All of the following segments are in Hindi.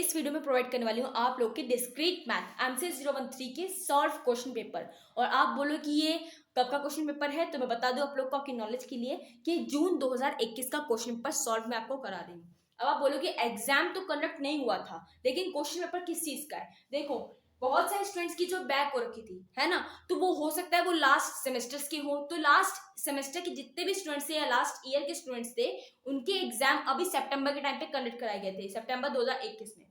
इस वीडियो में प्रोवाइड करने वाली हूँ आप लोग के डिस्क्रीट मैथ एमसीएस 013 के सॉल्व क्वेश्चन पेपर। और आप बोलो कि ये कब का क्वेश्चन पेपर है, तो मैं बता दूं आप लोग को आपकी नॉलेज के लिए कि जून 2021 का क्वेश्चन पेपर सॉल्व मैं आपको करा रही हूँ। अब आप बोलो कि एग्जाम तो कंडक्ट नहीं हुआ था, लेकिन क्वेश्चन पेपर किस चीज का है। देखो, बहुत सारे स्टूडेंट्स की जो बैक हो रखी थी, है ना, तो वो हो सकता है वो लास्ट सेमेस्टर्स की हो, तो लास्ट सेमेस्टर के जितने भी स्टूडेंट्स थे या लास्ट ईयर के स्टूडेंट्स थे, उनके एग्जाम अभी सितंबर के टाइम पे कंडक्ट कराए गए थे, सितंबर 2021 में।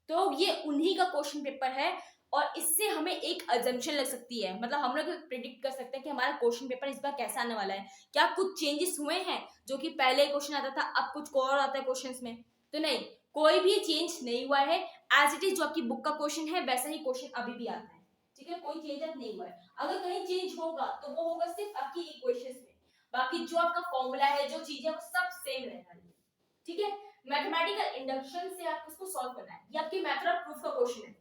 तो ये उन्हीं का क्वेश्चन पेपर है और इससे हमें एक अजम्पशन लग सकती है, मतलब हम लोग प्रिडिक्ट कर सकते हैं कि हमारा क्वेश्चन पेपर इस बार कैसा आने वाला है। क्या कुछ चेंजेस हुए हैं, जो कि पहले क्वेश्चन आता था अब कुछ और आता है क्वेश्चंस में? तो नहीं, कोई भी चेंज नहीं हुआ है। एज इट इज जो आपकी बुक का क्वेश्चन है वैसा ही क्वेश्चन अभी भी आता है, ठीक है, कोई चेंज नहीं हुआ है। अगर कहीं चेंज होगा तो वो होगा सिर्फ आपकी इक्वेशंस में, बाकी जो आपका फॉर्मूला है, जो चीजें वो सब सेम रहने वाली है, ठीक है। मैथमेटिकल इंडक्शन से आपको इसको सॉल्व करना है। ये आपकी मेथड ऑफ प्रूफ का क्वेश्चन है,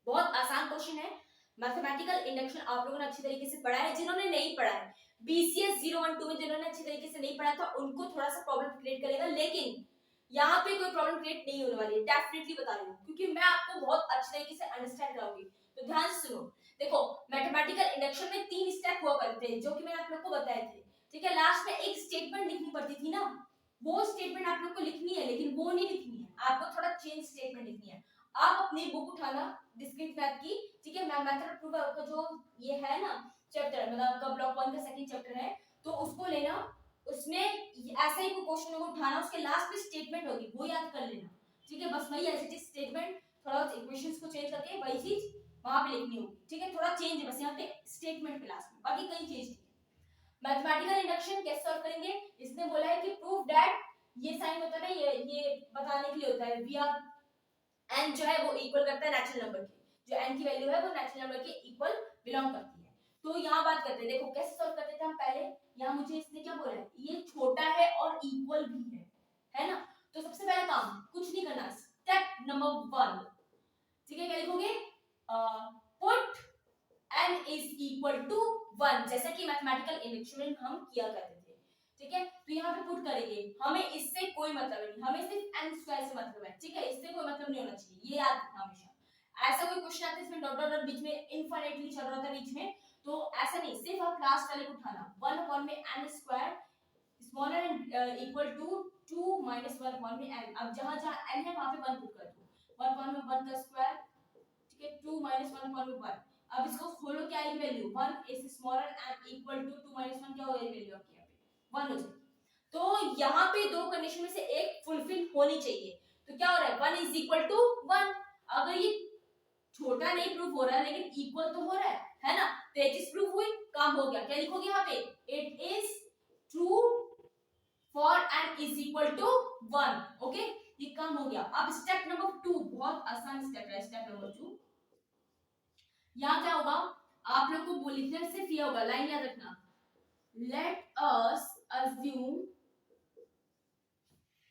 बहुत आसान क्वेश्चन है। मैथमेटिकल इंडक्शन आप लोगों ने अच्छी तरीके से पढ़ा है। जिन्होंने नहीं पढ़ा है, बीसीएस 012 में जिन्होंने अच्छी तरीके से नहीं पढ़ा था, उनको थोड़ा सा प्रॉब्लम क्रिएट करेगा, लेकिन यहाँ पे कोई प्रॉब्लम क्रिएट नहीं होने वाली है, डेफिनेटली बता रही हूँ, क्योंकि मैं आपको बहुत अच्छी तरीके से अंडरस्टैंड कराऊंगी। तो ध्यान से सुनो। देखो, मैथमेटिकल इंडक्शन में 3 स्टेप हुआ करते हैं, जो कि मैंने आप लोग को बताए थे, ठीक है। लास्ट में एक स्टेटमेंट लिखनी पड़ती थी ना, वो स्टेटमेंट आप लोग को लिखनी है, लेकिन वो नहीं लिखनी है, आपको थोड़ा चेंज स्टेटमेंट लिखनी है। आप अपनी बुक उठाना डिस्क्रीट मैथ की, ठीक है, मैं मेथड ऑफ प्रूफ का जो ये है ना चैप्टर, मतलब आपका ब्लॉक 1 का सेकंड चैप्टर है, तो उसको लेना, उसमें ऐसा ही कोई क्वेश्चन को उठाना, उसके लास्ट में स्टेटमेंट होगी, वो याद कर लेना, ठीक है। बस वही एज इट इज स्टेटमेंट, थोड़ा इक्वेशंस को चेंज करके वही चीज वहां पे लिखनी होगी, ठीक है। थोड़ा चेंज है बस यहाँ पे स्टेटमेंट के लास्ट में, बाकी कहीं चेंज नहीं। मैथमेटिकल इंडक्शन कैसे सॉल्व करेंगे? इसने बोला है कि प्रूव दैट, ये साइन होता है ना, ये बताने के लिए होता है, वी आर एन जो है वो इक्वल करता है नेचुरल नंबर की, जो एन की वैल्यू है वो नेचुरल नंबर के इक्वल बिलोंग करती है। तो यहाँ बात करते हैं, देखो कैसे सॉल्व करते थे हम पहले। यहाँ मुझे इसने क्या बोला है, ये छोटा है और इक्वल भी है ना। तो सबसे पहला काम कुछ नहीं करना, स्टेप नंबर 1, ठीक है, क्या लिखोगे? Put n is equal to 1, जैसा कि मैथमेटिकल इंडक्शन में हम किया करते थे, ठीक है। तो यहाँ पे पुट करेंगे, हमें इससे कोई मतलब नहीं, हमें सिर्फ n स्क्वायर से मतलब है, ठीक है, इससे कोई मतलब नहीं होना चाहिए, ये याद रखना हमेशा। ऐसा कोई क्वेश्चन आता है इसमें डॉट डॉट डॉट बीच में इनफिनिटली चल रहा था बीच में, तो ऐसा नहीं, सिर्फ आप लास्ट वाले को उठाना, 1 अपॉन में n square smaller and equal to 2 minus 1 upon में n। अब जहां जहां n है वहां पे 1 पुट कर दो, 1 अपॉन में 1 का स्क्वायर, ठीक है, 2 माइनस 1 अपॉन में 1। अब इसको खोलो, क्या आएगी value? 1 is smaller and equal to 2 minus 1, क्या हो जाएगी वैल्यू आपकी यहाँ पे? 1 हो जाएगी। तो यहाँ पे दो कंडीशन में से एक फुलफिल होनी चाहिए, तो क्या हो रहा है? 1 इज इक्वल टू 1। अगर ये छोटा नहीं प्रूफ हो रहा है लेकिन इक्वल तो हो रहा है ना, तो एक चीज प्रूफ हुई, काम हो गया। क्या लिखोगे यहाँ पे? It is true for n is equal to 1, okay, ये काम हो गया। अब स्टेप नंबर 2, बहुत आसान स्टेप है, स्टेप नंबर 2। यहाँ क्या होगा, आप लोग को लिखना सिर्फ ये होगा, लाइन याद रखना, लेट अस अज्यूम,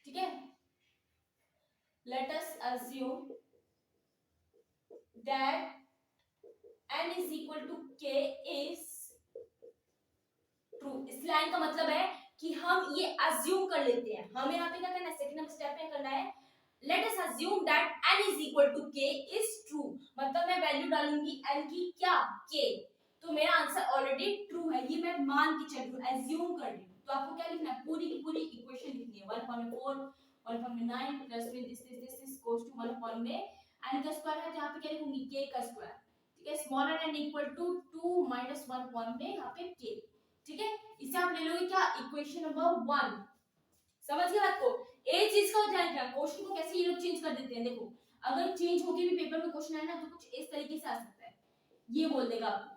ठीक है, let us assume that n is equal to k is true। इस लाइन का मतलब है कि हम ये अज्यूम कर लेते हैं, हमें यहाँ पे क्या करना है, सेकंड नंबर स्टेप में करना है, let us assume that n is equal to k is true, मतलब मैं वैल्यू डालूंगी n की, क्या? k, तो मेरा आंसर ऑलरेडी ट्रू है, ये मैं मान के चल रही हूँ, एज्यूम कर रही हूँ। तो आपको क्या लिखना है, पूरी की पूरी इक्वेशन लिखनी है, 1/4 1/9 प्लस में this is equals to 1/में n का स्क्वायर है, तो यहाँ पे क्या लिखूंगी, k का स्क्वायर, ठीक है, smaller and equal to 2 minus 1 में यहाँ पे k, ठीक है। इसे आप ले लोगे क्या, इक्वेशन नंबर 1। समझ गए आपको? एक चीज का ध्यान रखना, क्वेश्चन को कैसे ये लोग चेंज कर देते हैं। देखो, अगर चेंज होके भी पेपर में क्वेश्चन आए ना, तो कुछ इस तरीके से आ सकता है, ये बोल देगा आपको।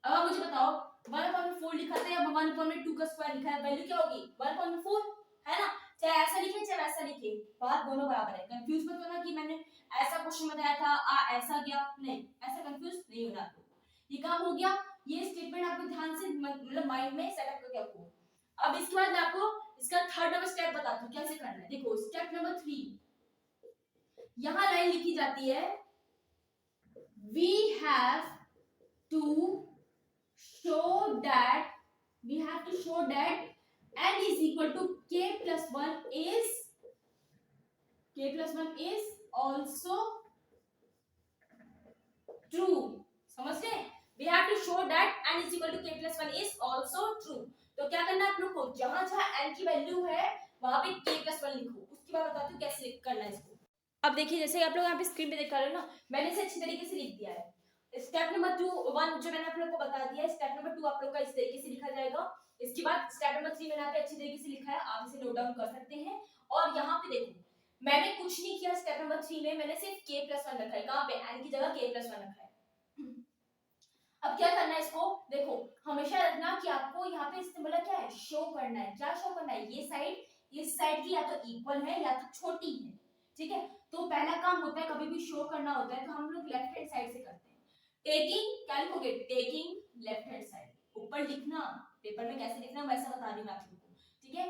अब आप मुझे बताओ, 1/4 लिखा था या 1/2 का स्क्वायर लिखा है, वैल्यू क्या होगी? 1/4, है ना। चाहे ऐसा लिखे चाहे वैसा लिखे, बात दोनों बराबर है। कंफ्यूज मत होना कि मैंने ऐसा क्वेश्चन बताया था ऐसा गया, नहीं, ऐसा कंफ्यूज नहीं होना आपको। ये काम हो गया, ये स्टेटमेंट आपको ध्यान से मतलब माइंड में सेटअप करके रखो। अब इसके बाद मैं आपको इसका थर्ड नंबर स्टेप बताती हूँ कैसे करना है। देखो, स्टेप नंबर 3, यहाँ लाइन लिखी जाती है, we have to show that n is equal to k plus 1 is k plus 1 is also true. समझ गए? We have to show that n is equal to k plus 1 is also true. तो क्या करना है आप लोग को, जहां जहां n की वैल्यू है वहां पे k plus 1 लिखो। उसके बाद बताती हूँ कैसे करना है इसको। अब देखिए जैसे आप लोग यहाँ पे स्क्रीन पे देख रहे हो ना, मैंने इसे अच्छी तरीके से लिख दिया है। स्टेप नंबर 1 जो मैंने आप लोग को बता दिया है, स्टेप नंबर 2 आप लोग का इस तरीके से लिखा जाएगा। इसके बाद स्टेप नंबर 3 मैंने यहाँ पे अच्छी तरीके से लिखा है, आप इसे नोट डाउन कर सकते हैं। और यहाँ पे देखो मैंने कुछ नहीं किया स्टेप नंबर 3 में, मैंने सिर्फ k plus 1 रखा है। कहाँ पे? n की जगह k plus 1 रखा है। अब क्या करना है इसको, देखो हमेशा रखना कि आपको यहाँ पे इसने बोला क्या है, शो करना है। क्या शो करना है? ये साइड इस साइड की या तो इक्वल है या तो छोटी है, ठीक है। तो पहला काम होता है कभी भी शो करना होता है तो हम लोग लेफ्ट हैंड साइड से करते हैं। टेकिंग, क्या लिखोगे? Taking left hand side. ऊपर लिखना, पेपर में कैसे लिखना वैसा बता रही मैं आप लोगों को, ठीक है।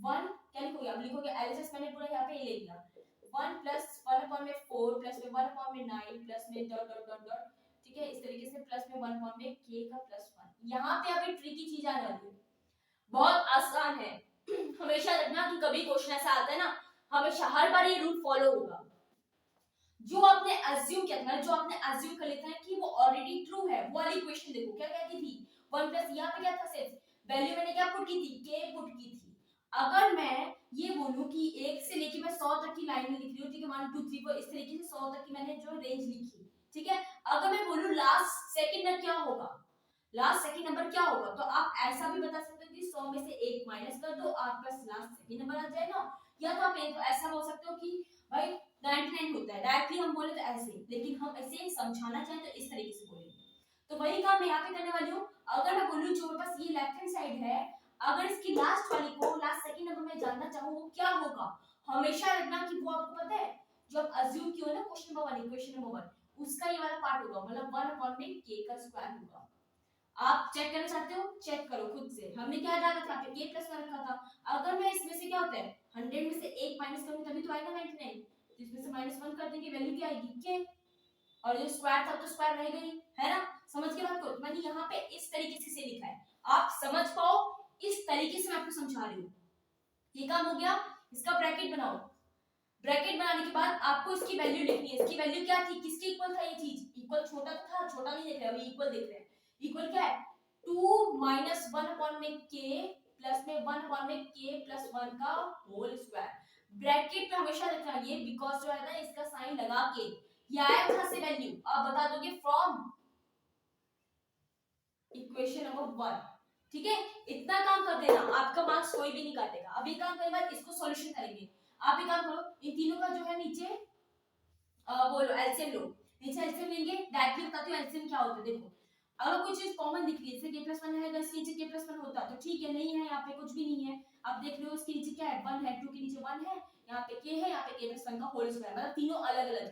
1 क्या लिखोगे? अब लिखोगे एलएचएस, मैंने पूरा यहाँ पे ले लिया। 1 प्लस 1 अपॉन में 4 प्लस में 1 अपॉन में 9 प्लस में डॉट डॉट डॉट डॉट, ठीक है। इस तरीके से प्लस में 1 अपॉन में k का प्लस 1। यहाँ पे अभी ट्रिकी चीज आने वाली है, बहुत आसान है। हमेशा रखना कि कभी क्वेश्चन ऐसा आता है ना, हमेशा हर बार ये रूल फॉलो होगा। जो आपने अज्यूम किया था, जो आपने अज्यूम कर लेता है कि वो ऑलरेडी ट्रू है, वो वाली क्वेश्चन देखो क्या कहती थी। 1 प्लस यहाँ पे क्या था, सिर्फ वैल्यू मैंने क्या पुट की थी, k पुट की थी। अगर मैं ये बोलूं कि 1 से लेके मैं 100 तक की लाइन में लिख रही हूँ, ठीक है, 1 2 3 4 इस तरीके से 100 तक की मैंने जो रेंज लिखी, ठीक है। अगर मैं बोलूं लास्ट सेकंड में क्या होगा, लास्ट सेकंड नंबर क्या होगा, तो आप ऐसा भी बता सकते हो कि 100 में से 1 माइनस कर दो, आपके पास लास्ट सेकंड नंबर आ जाएगा। या तो आप ऐसा बोल सकते हो कि भाई 99 होता है, डायरेक्टली हम बोले तो ऐसे, लेकिन हम ऐसे समझाना चाहें तो इस तरीके से बोलेंगे। तो वही काम मैं यहाँ पे करने वाली हूँ। अगर मैं बोलूँ जो मेरे पास ये लेफ्ट हैंड साइड है, अगर इसकी लास्ट वाली को लास्ट सेकंड नंबर में जानना चाहूँ वो क्या होगा, हमेशा रखना कि वो आपको पता है जो आप अज्यूम किया ना क्वेश्चन नंबर 1, इक्वेशन नंबर 1, उसका ये वाला पार्ट होगा, मतलब 1 अपॉन में k का स्क्वायर होगा। आप चेक करना चाहते हो, चेक करो खुद से। हमने क्या डाला था, पे k प्लस 1 रखा था। अगर मैं इसमें से क्या होता है 100 में से 1 माइनस करूं तभी तो आएगा 99, तो इसमें से -1 कर देंगे, वैल्यू क्या आएगी k, और जो स्क्वायर था तो स्क्वायर रह गई, है ना। समझ के बात को मैंने यहाँ पे इस तरीके से लिखा है, आप समझ पाओ इस तरीके से मैं आपको समझा रही हूँ। ये काम हो गया। इसका ब्रैकेट बनाओ। ब्रैकेट बनाने के बाद आपको इसकी वैल्यू लिखनी है। इसकी वैल्यू क्या थी, किसके इक्वल था ये चीज, इक्वल छोटा था, छोटा नहीं देख रहे अभी, इक्वल देख रहे हैं। इक्वल क्या है, 2 माइनस 1 अपॉन में k प्लस में 1 अपॉन में k प्लस 1 का होल स्क्वायर। ब्रैकेट में हमेशा रखना ये, बिकॉज जो है ना इसका साइन लगा के ये आया कहां से वैल्यू, आप बता दोगे फ्रॉम इक्वेशन नंबर 1, ठीक है। इतना काम कर देना, आपका मार्क्स कोई भी नहीं काटेगा। अब ये काम करने के बाद इसको सॉल्यूशन करेंगे। आप एक काम करो, इन तीनों का जो है नीचे बोलो एलसीएम लो, नीचे एलसीएम लेंगे। डायरेक्टली बताती हूँ एलसीएम क्या होता है। देखो अगर कोई चीज कॉमन दिख रही है, जैसे k + 1 है, इसके नीचे k + 1 होता तो ठीक है, नहीं है यहाँ पे कुछ भी नहीं है, आप देख रहे हो इसके नीचे क्या है 1 है, 2 के नीचे 1 है, यहाँ पे k है, यहाँ पे k + 1 का होल स्क्वायर, मतलब तीनों अलग अलग है।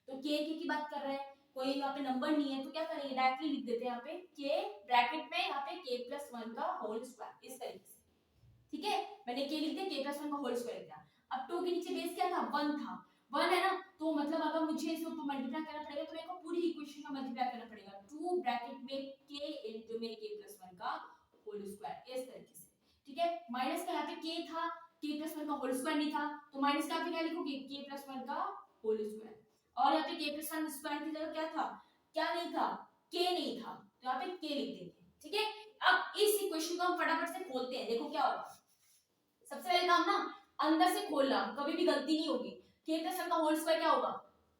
तो k की बात कर रहे हैं, कोई यहाँ पे नंबर नहीं है तो क्या करेंगे, डायरेक्टली लिख देते हैं यहाँ पे k ब्रैकेट में, यहाँ पे k + 1 का होल स्क्वायर, इस तरीके से, ठीक है। मैंने k लिख दिया, k + 1 का होल स्क्वायर लिख दिया। अब 2 के नीचे बेस क्या था, 1 था, 1 है ना, तो मतलब अगर मुझे इसे ऊपर मल्टीप्लाई करना पड़ेगा तो मेरे को पूरी इक्वेशन का मल्टीप्लाई करना पड़ेगा, 2 ब्रैकेट में k इनटू में k + 1 का होल स्क्वायर, इस तरीके से, ठीक है। माइनस का यहाँ पे k था, k + 1 का होल स्क्वायर नहीं था, तो माइनस का पे क्या लिखोगे, k + 1 का होल स्क्वायर, और यहाँ पे k + 1 स्क्वायर की जगह क्या था, क्या नहीं था, k नहीं था, तो यहाँ पे k लिख देंगे, ठीक है। अब इस इक्वेशन को हम फटाफट से खोलते हैं, देखो क्या होगा। सबसे पहले काम ना अंदर से खोलना, कभी भी गलती नहीं होगी। k + 1 का होल स्क्वायर क्या होगा,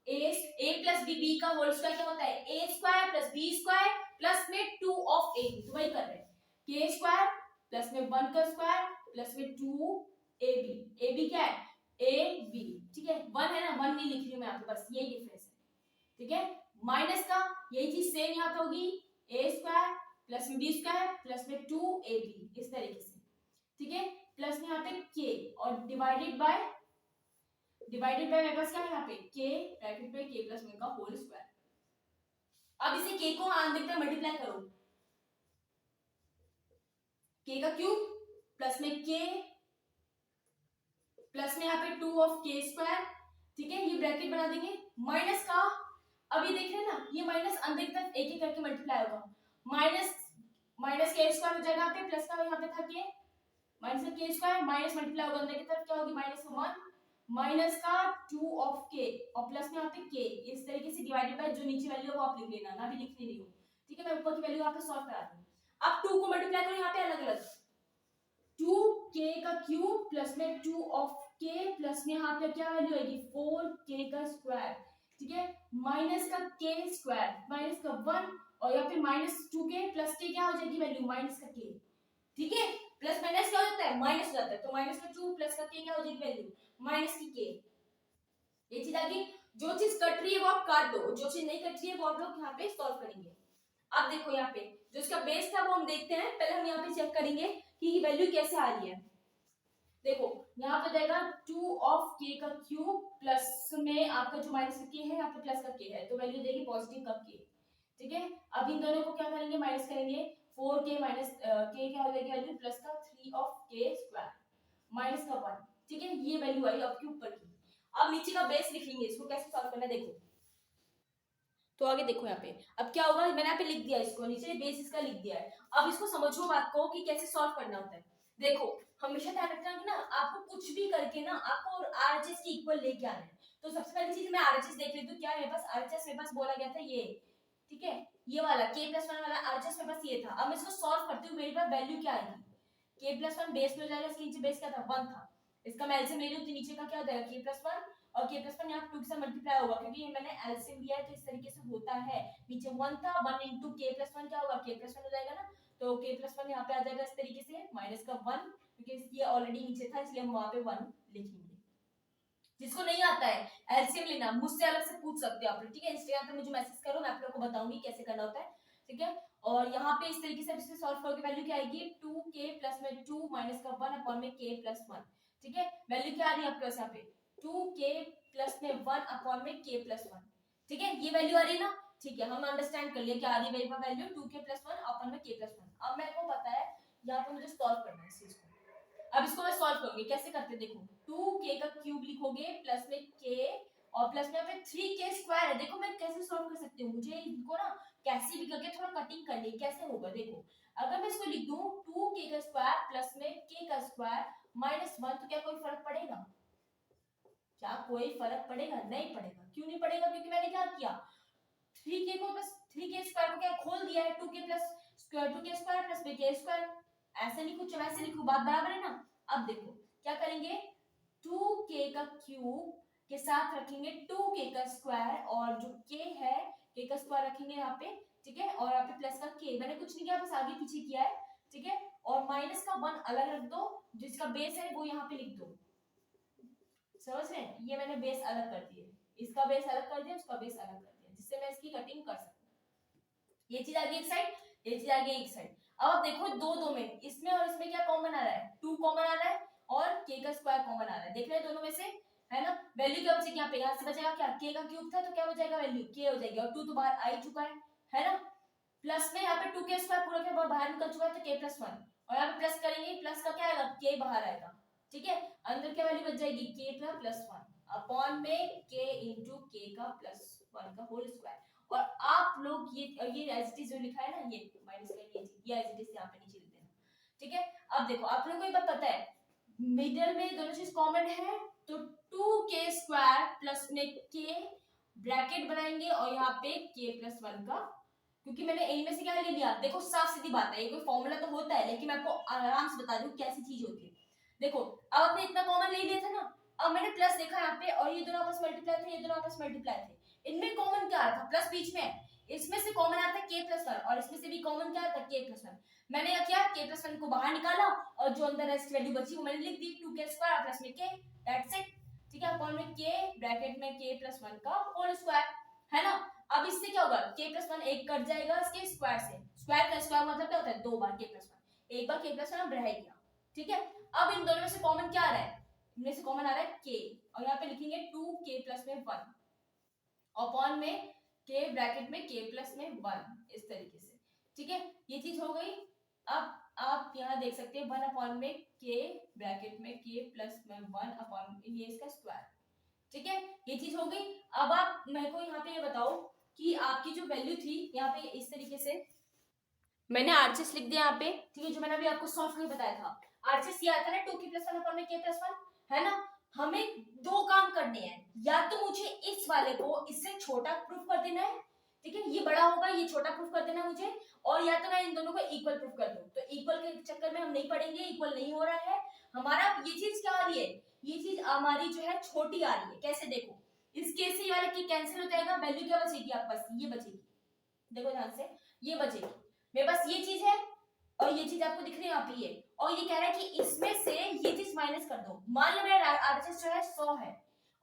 a + b का होल स्क्वायर क्या होता है, a² + b² प्लस में 2 ऑफ a, तो वही कर रहे हैं, k² प्लस में 1 का स्क्वायर प्लस में 2ab, ab क्या है ab, ठीक है। 1 है ना, 1 नहीं लिख रही हूं मैं यहाँ पे, बस यही डिफरेंस है, ठीक है। माइनस का यही चीज सेम यहाँ पे होगी, a² प्लस में b² प्लस में 2ab, इस तरीके से, ठीक है। प्लस में यहाँ पे k और डिवाइडेड बाय मेरे पास क्या है यहाँ पे k ब्रैकेट पे k + 1 का होल स्क्वायर। अब इसे k को आंसर देखते हैं, मल्टीप्लाई करो, k का क्यूब प्लस में k प्लस में यहाँ पे 2 ऑफ k², ठीक है, ये ब्रैकेट बना देंगे। माइनस का अभी देख रहे हैं ना, ये माइनस अंदर की तरफ एक एक करके मल्टीप्लाई होगा, माइनस k² हो जाएगा यहाँ पे, प्लस का यहाँ पे था k, minus k² minus multiply होगा अंदर की तरफ, क्या होगी -1 माइनस का 2 ऑफ के और प्लस में यहाँ पे के, इस तरीके से डिवाइडेड बाय जो नीचे वैल्यू है वो आप लिख लेना, ना भी लिखने नहीं हो, ठीक है। मैं ऊपर की वैल्यू यहाँ पे सॉल्व करा दूँ। अब 2 को मल्टीप्लाई करो यहाँ पे अलग अलग, 2k का क्यूब प्लस में 2 ऑफ k प्लस में यहाँ पे क्या वैल्यू आएगी 4k का स्क्वायर, ठीक है, माइनस का k स्क्वायर माइनस का 1 और यहाँ पे माइनस 2k प्लस k क्या हो जाएगी वैल्यू माइनस का k, ठीक है। प्लस माइनस क्या हो जाता है माइनस हो जाता है, तो माइनस का 2 प्लस का k क्या हो जाएगी वैल्यू माइनस की k। ये चीज आगे, जो चीज कट रही है वो आप काट दो, जो चीज नहीं कट रही है वो आप लोग यहाँ पे सॉल्व करेंगे। अब देखो यहाँ पे जो इसका बेस था वो हम देखते हैं, पहले हम यहाँ पे चेक करेंगे कि ये वैल्यू कैसे आ रही है। देखो यहाँ पे जाएगा 2 ऑफ k का क्यूब प्लस में आपका जो माइनस का k है यहाँ पे प्लस का k है, तो वैल्यू देगी पॉजिटिव का k, ठीक है। अब इन दोनों को क्या करेंगे माइनस करेंगे, 4k माइनस k क्या हो जाएगी वैल्यू प्लस का 3 ऑफ k स्क्वायर माइनस का 1, ठीक है। ये वैल्यू आई आपके ऊपर की। अब नीचे का बेस लिख लेंगे, इसको कैसे सॉल्व करना है देखो। तो आगे देखो यहाँ पे अब क्या होगा, मैंने यहाँ पे लिख दिया इसको, नीचे बेस इसका लिख दिया है। अब इसको समझो बात को कि कैसे सॉल्व करना होता है। देखो हमेशा ध्यान रखना कि ना आपको कुछ भी करके ना आपको आरएचएस की इक्वल लेके आना है। तो सबसे पहली चीज मैं आरएचएस देख लेती हूँ, क्या है मेरे पास आरएचएस, मेरे पास बोला गया था ये, ठीक है, ये वाला k प्लस 1 वाला आरएचएस मेरे पास ये था। अब मैं इसको सॉल्व करती हूँ, मेरे पास वैल्यू क्या आएगी, k प्लस 1 बेस में हो जाएगा, इसके नीचे बेस क्या था 1 था, इसका मैं एलसीएम ले लूँ तो नीचे का क्या हो जाएगा k प्लस 1 और k प्लस 1 यहाँ 2 के साथ मल्टीप्लाई होगा क्योंकि ये मैंने एलसीएम लिया है तो इस तरीके से होता है। नीचे 1 था, 1 into k प्लस 1 क्या होगा k प्लस 1 हो जाएगा ना, तो k प्लस 1 यहाँ पे आ जाएगा इस तरीके से माइनस का 1, क्योंकि ये ऑलरेडी नीचे था इसलिए हम वहां पे 1 लिखेंगे। जिसको नहीं आता है एलसीएम लेना मुझसे अलग से पूछ सकते हो आप लोग, ठीक है, इंस्टाग्राम पे मुझे मैसेज करो, मैं आप लोगों को बताऊंगी कैसे करना होता है, ठीक है। और यहाँ पे इस तरीके से इसे सॉल्व करोगे वैल्यू क्या आएगी 2k प्लस में 2 माइनस का 1 अपॉन में k प्लस 1, ठीक है। वैल्यू क्या आ रही है आपके पास यहाँ पे 2k प्लस में 1 अपॉन में k प्लस 1, ठीक है, ये वैल्यू आ रही है ना, ठीक है। हम अंडरस्टैंड कर लिया क्या आ रही है वैल्यू 2k प्लस 1 अपॉन में k प्लस 1। अब मेरे को पता है यहाँ पे मुझे सॉल्व करना है इस चीज को। अब इसको मैं सॉल्व करूंगी, कैसे करते हैं देखो, 2k का क्यूब लिखोगे प्लस में k और प्लस में यहाँ पे 3k स्क्वायर है। देखो मैं कैसे सॉल्व कर सकती हूँ, मुझे इनको ना कैसे भी करके थोड़ा कटिंग करनी है, कैसे होगा देखो। अगर मैं इसको लिख दूं 2k का स्क्वायर प्लस में k का स्क्वायर माइनस 1, तो क्या कोई फर्क पड़ेगा, क्या कोई फर्क पड़ेगा, नहीं पड़ेगा। क्यों नहीं पड़ेगा, क्योंकि मैंने क्या किया 3k को प्लस 3k स्क्वायर को क्या खोल दिया है, 2k plus square 2k square plus k square, ऐसे लिखो चाहे वैसे लिखो बात बराबर है ना। अब देखो क्या करेंगे 2k का क्यूब के साथ रखेंगे 2k का स्क्वायर और जो k है k का स्क्वायर रखेंगे यहाँ पे, ठीक है, और यहाँ पे प्लस का k, मैंने कुछ नहीं किया बस आगे पीछे किया है, ठीक है। और माइनस का 1 अलग रख दो, जिसका बेस है वो यहाँ पे लिख दो, समझ रहे हैं, ये मैंने बेस अलग कर दिए, इसका बेस अलग कर दिया उसका बेस अलग कर दिया, जिससे मैं इसकी कटिंग कर सकूं। ये चीज आगे एक साइड, ये चीज आगे एक साइड। अब आप देखो दो दो में इसमें और इसमें क्या कॉमन आ रहा है 2 कॉमन आ रहा है और k का स्क्वायर कॉमन आ रहा है, देख रहे हैं दोनों में से, है ना। वैल्यू क्या बचेगी यहाँ पे, यहाँ से बचेगा क्या k का क्यूब था तो क्या बचेगा वैल्यू k हो जाएगी और 2 तो बाहर आ ही चुका है ना। प्लस में यहाँ पे 2k स्क्वायर पूरा क्या बाहर निकल चुका है तो k प्लस 1 और यहाँ पे प्लस करेंगे प्लस का क्या आएगा k बाहर आएगा, ठीक है। अंदर क्या वैल्यू बच जाएगी k प्लस 1 अपॉन में k इंटू k का प्लस 1 का होल स्क्वायर। और आप लोग ये एज इट इज जो लिखा है ना ये माइनस का ये एज इट इज यहाँ पे नीचे लिख देना, ठीक है। अब देखो आप लोगों को एक बात पता है मिडिल में दोनों चीज कॉमन है तो 2k स्क्वायर प्लस में k ब्रैकेट बनाएंगे और यहाँ पे k प्लस 1 का, क्योंकि मैंने इनमें से क्या ले लिया, देखो साफ सीधी बात है, ये कोई फॉर्मूला तो होता है लेकिन मैं आपको आराम से बता दूं कैसी चीज होती है। देखो अब आपने इतना कॉमन ले लिया था ना, अब मैंने प्लस देखा यहाँ पे और ये दोनों आपस मल्टीप्लाई थे, ये दोनों आपस मल्टीप्लाई थे, इनमें कॉमन क्या आ रहा था प्लस बीच में, इसमें से कॉमन आता है k प्लस 1 और इसमें से भी कॉमन क्या आता है k प्लस 1। मैंने क्या किया k प्लस 1 को बाहर निकाला और जो अंदर रेस्ट वैल्यू बची वो मैंने लिख दी 2k स्क्वायर प्लस में k, दैट्स इट, ठीक है। अपॉन में k ब्रैकेट में k प्लस 1 का होल स्क्वायर, है ना। अब इससे क्या होगा k प्लस 1 एक कट जाएगा इसके स्क्वायर से, स्क्वायर का स्क्वायर मतलब क्या होता है 2 बार k प्लस 1, एक बार k प्लस 1 अब रह गया, ठीक है। अब इन दोनों में से कॉमन क्या आ रहा है, इनमें से कॉमन आ रहा है k और यहाँ पे लिखेंगे 2k प्लस में 1 अपॉन में k ब्रैकेट में k प्लस में 1 इस तरीके से, ठीक है, ये चीज हो गई। अब आप यहाँ देख सकते हैं 1 अपॉन में k ब्रैकेट में k प्लस में 1 अपॉन ये इसका स्क्वायर, ठीक है, ये चीज हो गई। अब आप मेरे को यहाँ पे ये बताओ कि आपकी जो वैल्यू थी यहाँ पे इस तरीके से मैंने आरएचएस लिख दिया यहाँ पे, ठीक है, जो मैंने अभी आपको सॉल्व करके बताया था, आरएचएस ये आता है ना 2k प्लस 1 अपॉन में k प्लस 1, है ना। हमें दो काम करने हैं, या तो मुझे इस वाले को इससे छोटा प्रूफ कर देना है, ठीक है, ये बड़ा होगा, ये छोटा प्रूफ कर देना मुझे, और या तो मैं इन दोनों को इक्वल प्रूफ कर दूं। तो इक्वल के चक्कर में हम नहीं पढ़ेंगे, इक्वल नहीं हो रहा है हमारा। ये चीज क्या आ रही है, ये चीज हमारी जो है छोटी आ रही है। कैसे देखो, इस केस से ये वाला की कैंसिल हो जाएगा, वैल्यू क्या बचेगी आपके पास, ये बचेगी, देखो ध्यान से, ये बचेगी मेरे पास, ये चीज है और ये चीज आपको दिख रही है यहाँ पे ये, और ये कह रहा है कि इसमें से ये चीज माइनस कर दो। मान लो मेरा आरएचएस जो है 100 है,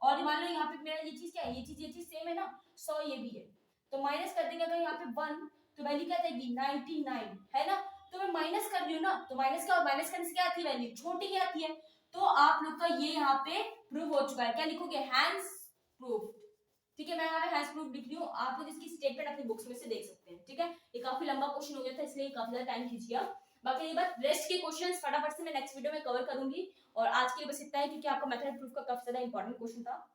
और मान लो यहाँ पे मेरा ये चीज क्या है, ये चीज सेम है ना, 100 ये भी है, तो माइनस कर देंगे अगर यहाँ पे 1, तो वैल्यू क्या आएगी 99, है ना। तो मैं माइनस कर रही हूँ ना, तो माइनस का, माइनस करने से क्या आती है वैल्यू, छोटी ही आती है। तो आप लोग का ये यहाँ पे प्रूव हो चुका है। क्या लिखोगे, हैंस प्रूफ, ठीक है। मैं यहाँ पे हैंस प्रूफ लिख रही हूँ, आप लोग इसकी स्टेटमेंट अपनी बुक्स में से देख सकते हैं, ठीक है। ये काफी लंबा क्वेश्चन हो गया था, इसलिए काफी ज्यादा टाइम खींच गया। बाकी ये बात, रेस्ट के क्वेश्चंस फटाफट से मैं नेक्स्ट वीडियो में कवर करूंगी, और आज के लिए बस इतना है, क्योंकि आपका मेथड प्रूफ का काफी ज्यादा इंपॉर्टेंट क्वेश्चन था।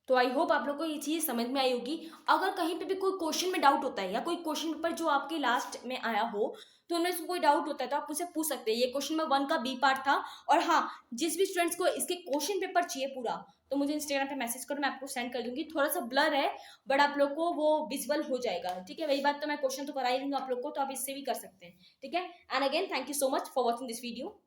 तो आई होप आप लोग को ये चीज़ समझ में आई होगी। अगर कहीं पे भी कोई क्वेश्चन में डाउट होता है, या कोई क्वेश्चन पेपर जो आपके लास्ट में आया हो, तो उनमें से कोई डाउट होता है तो आप मुझसे पूछ सकते हैं। ये क्वेश्चन में 1 का बी पार्ट था। और हाँ, जिस भी स्टूडेंट्स को इसके क्वेश्चन पेपर चाहिए पूरा, तो मुझे इंस्टाग्राम पे मैसेज करो, मैं आपको सेंड कर दूंगी। थोड़ा सा ब्लर है, बट आप लोग को वो विजुअल हो जाएगा, ठीक है। वही बात, तो मैं क्वेश्चन तो करा ही दूंगा आप लोग को, तो आप इससे भी कर सकते हैं, ठीक है। And again thank you so much for watching this video.